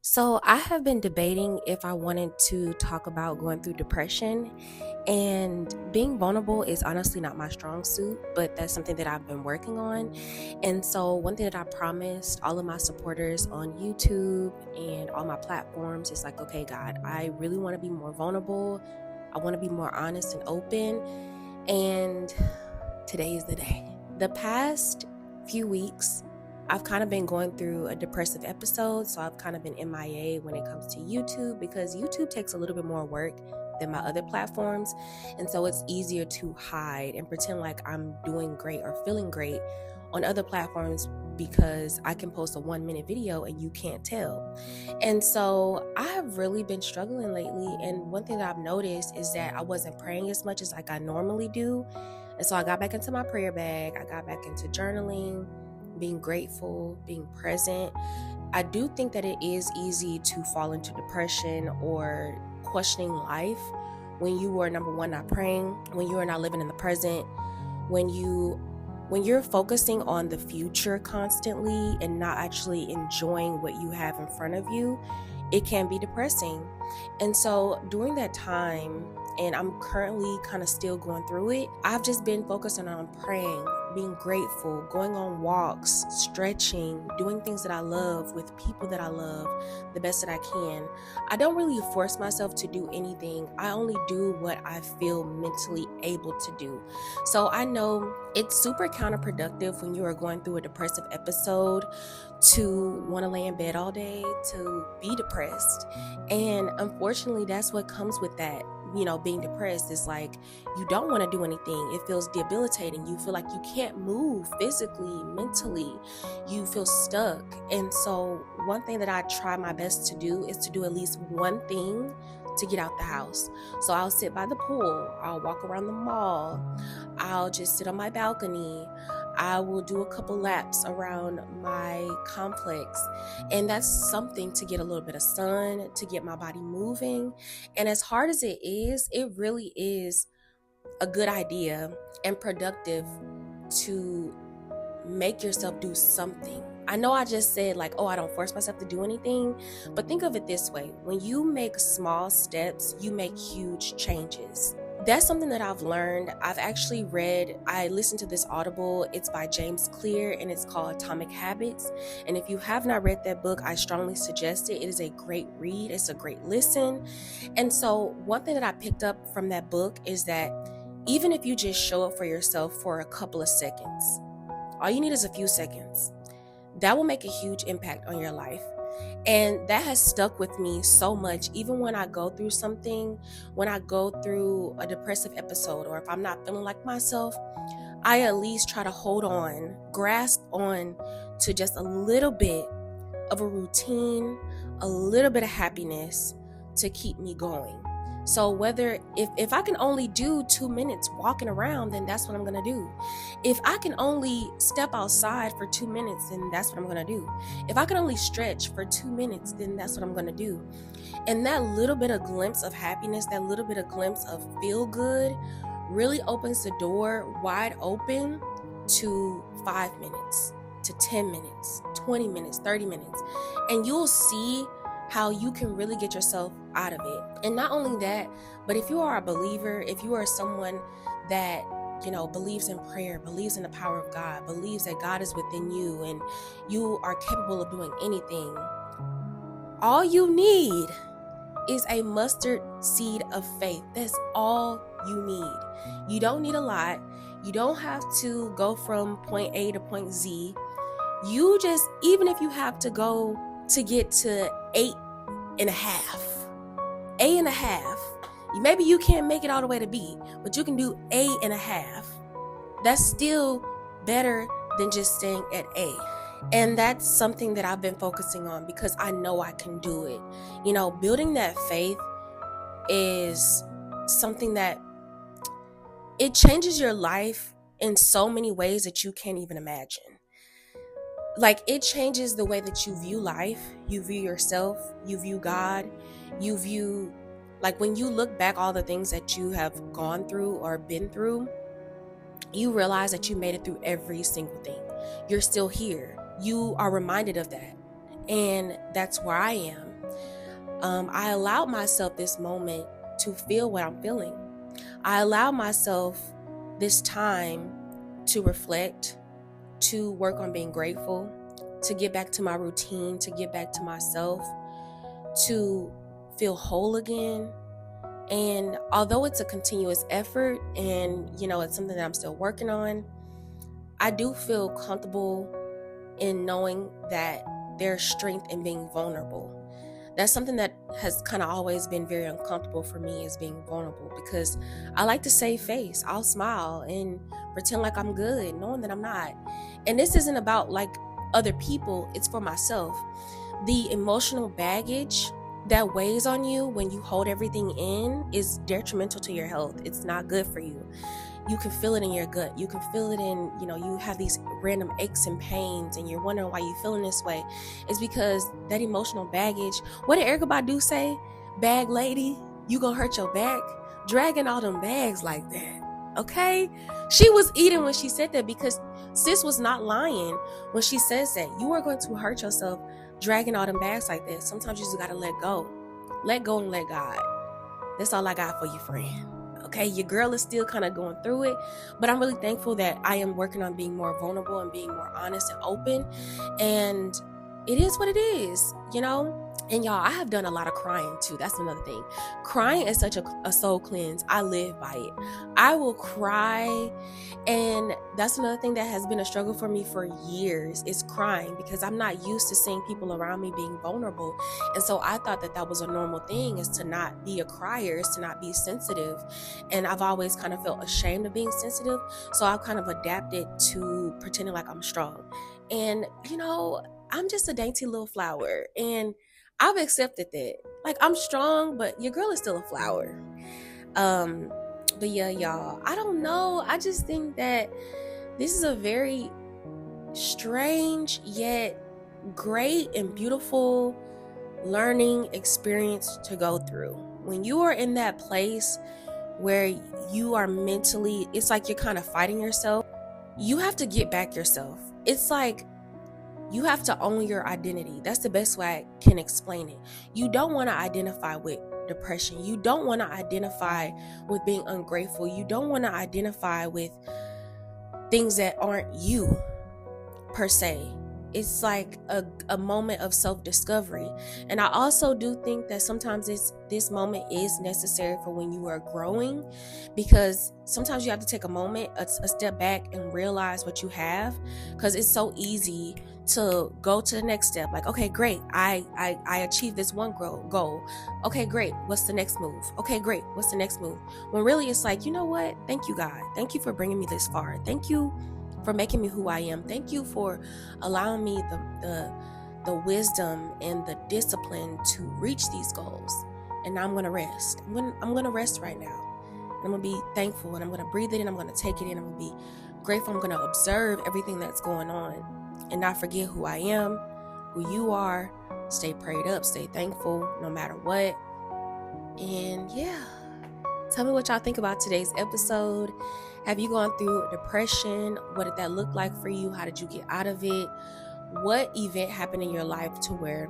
So, I have been debating if I wanted to talk about going through depression, and being vulnerable is honestly not my strong suit, but that's something that I've been working on. And so, one thing that I promised all of my supporters on YouTube and all my platforms is like, okay, God, I really want to be more vulnerable. I want to be more honest and open. And today is the day. The past few weeks, I've kind of been going through a depressive episode, so I've kind of been MIA when it comes to YouTube because YouTube takes a little bit more work than my other platforms, and so it's easier to hide and pretend like I'm doing great or feeling great on other platforms because I can post a 1 minute video and you can't tell. And so I have really been struggling lately, and one thing that I've noticed is that I wasn't praying as much as like I normally do. And so I got back into my prayer bag. I got back into journaling, being grateful, being present. I do think that it is easy to fall into depression or questioning life when you are, number one, not praying, when you are not living in the present, when you're focusing on the future constantly and not actually enjoying what you have in front of you. It can be depressing. And so during that time, and I'm currently kind of still going through it, I've just been focusing on praying, being grateful, going on walks, stretching, doing things that I love with people that I love the best that I can. I don't really force myself to do anything. I only do what I feel mentally able to do. So I know it's super counterproductive when you are going through a depressive episode to want to lay in bed all day, to be depressed. And unfortunately, that's what comes with that. Being depressed is like you don't want to do anything. It feels debilitating. You feel like you can't move physically, mentally. You feel stuck. And so, one thing that I try my best to do is to do at least one thing to get out the house. So, I'll sit by the pool, I'll walk around the mall, I'll just sit on my balcony. I will do a couple laps around my complex. And that's something to get a little bit of sun, to get my body moving. And as hard as it really is a good idea and productive to make yourself do something. I know I just said like, oh, I don't force myself to do anything, but think of it this way. When you make small steps, you make huge changes. That's something that I've learned. I listened to this Audible. It's by James Clear and it's called Atomic Habits. And if you have not read that book, I strongly suggest it. It is a great read. It's a great listen. And so one thing that I picked up from that book is that even if you just show up for yourself for a couple of seconds, all you need is a few seconds, that will make a huge impact on your life. And that has stuck with me so much, even when I go through something, when I go through a depressive episode, or if I'm not feeling like myself, I at least try to hold on, grasp on to just a little bit of a routine, a little bit of happiness to keep me going. So if I can only do 2 minutes walking around, then that's what I'm going to do. If I can only step outside for 2 minutes, then that's what I'm going to do. If I can only stretch for 2 minutes, then that's what I'm going to do. And that little bit of glimpse of happiness, that little bit of glimpse of feel good really opens the door wide open to 5 minutes, to 10 minutes, 20 minutes, 30 minutes. And you'll see how you can really get yourself out of it. And not only that, but if you are a believer, if you are someone that believes in prayer, believes in the power of God, believes that God is within you and you are capable of doing anything, all you need is a mustard seed of faith. That's all you need. You don't need a lot. You don't have to go from point A to point Z. Even if you have to go to get to 8.5, maybe you can't make it all the way to B, but you can do 8.5. That's still better than just staying at A. And that's something that I've been focusing on because I know I can do it. Building that faith is something that it changes your life in so many ways that you can't even imagine. Like, it changes the way that you view life, you view yourself, you view God, like when you look back all the things that you have gone through or been through, you realize that you made it through every single thing. You're still here. You are reminded of that. And that's where I am. I allowed myself this moment to feel what I'm feeling. I allowed myself this time to reflect, to work on being grateful, to get back to my routine, to get back to myself, to feel whole again. And although it's a continuous effort and, it's something that I'm still working on, I do feel comfortable in knowing that there's strength in being vulnerable. That's something that has kind of always been very uncomfortable for me, is being vulnerable, because I like to save face. I'll smile and pretend like I'm good, knowing that I'm not. And this isn't about like other people, it's for myself. The emotional baggage that weighs on you when you hold everything in is detrimental to your health. It's not good for you. You can feel it in your gut. You can feel it in, you have these random aches and pains and you're wondering why you're feeling this way. It's because that emotional baggage. What did Erykah Badu say? Bag lady, you gonna hurt your back? Dragging all them bags like that. Okay? She was eating when she said that, because sis was not lying when she says that. You are going to hurt yourself dragging all them bags like that. Sometimes you just gotta let go. Let go and let God. That's all I got for you, friend. Okay, your girl is still kind of going through it, but I'm really thankful that I am working on being more vulnerable and being more honest and open. And it is what it is, And y'all, I have done a lot of crying too. That's another thing. Crying is such a soul cleanse. I live by it. I will cry. And that's another thing that has been a struggle for me for years, is crying, because I'm not used to seeing people around me being vulnerable. And so I thought that was a normal thing, is to not be a crier, is to not be sensitive. And I've always kind of felt ashamed of being sensitive. So I've kind of adapted to pretending like I'm strong. And, I'm just a dainty little flower. And I've accepted that. Like, I'm strong, but your girl is still a flower. But yeah, y'all, I don't know. I just think that this is a very strange yet great and beautiful learning experience to go through. When you are in that place where you are mentally, it's like you're kind of fighting yourself. You have to get back yourself. It's like you have to own your identity. That's the best way I can explain it. You don't want to identify with depression. You don't want to identify with being ungrateful. You don't want to identify with things that aren't you per se. It's like a moment of self-discovery. And I also do think that sometimes this moment is necessary for when you are growing, because sometimes you have to take a moment, a step back, and realize what you have, because it's so easy to go to the next step. Like, okay, great, I achieved this one goal. Okay, great, what's the next move? Okay, great, what's the next move? When really it's like, you know what? Thank you, God. Thank you for bringing me this far. Thank you for making me who I am. Thank you for allowing me the wisdom and the discipline to reach these goals. And now I'm going to rest. I'm going to rest right now. I'm going to be thankful, and I'm going to breathe it in. I'm going to take it in. I'm going to be grateful. I'm going to observe everything that's going on and not forget who I am, who you are. Stay prayed up, stay thankful no matter what. And yeah, tell me what y'all think about today's episode. Have you gone through depression? What did that look like for you? How did you get out of it? What event happened in your life to where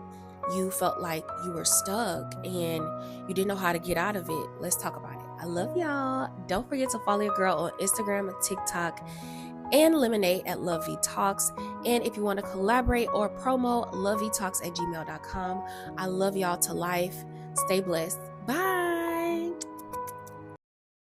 you felt like you were stuck and you didn't know how to get out of it? Let's talk about it. I love y'all. Don't forget to follow your girl on Instagram and TikTok and Lemonade at Love V Talks. And if you want to collaborate or promo, lovevtalks@gmail.com. I love y'all to life. Stay blessed. Bye.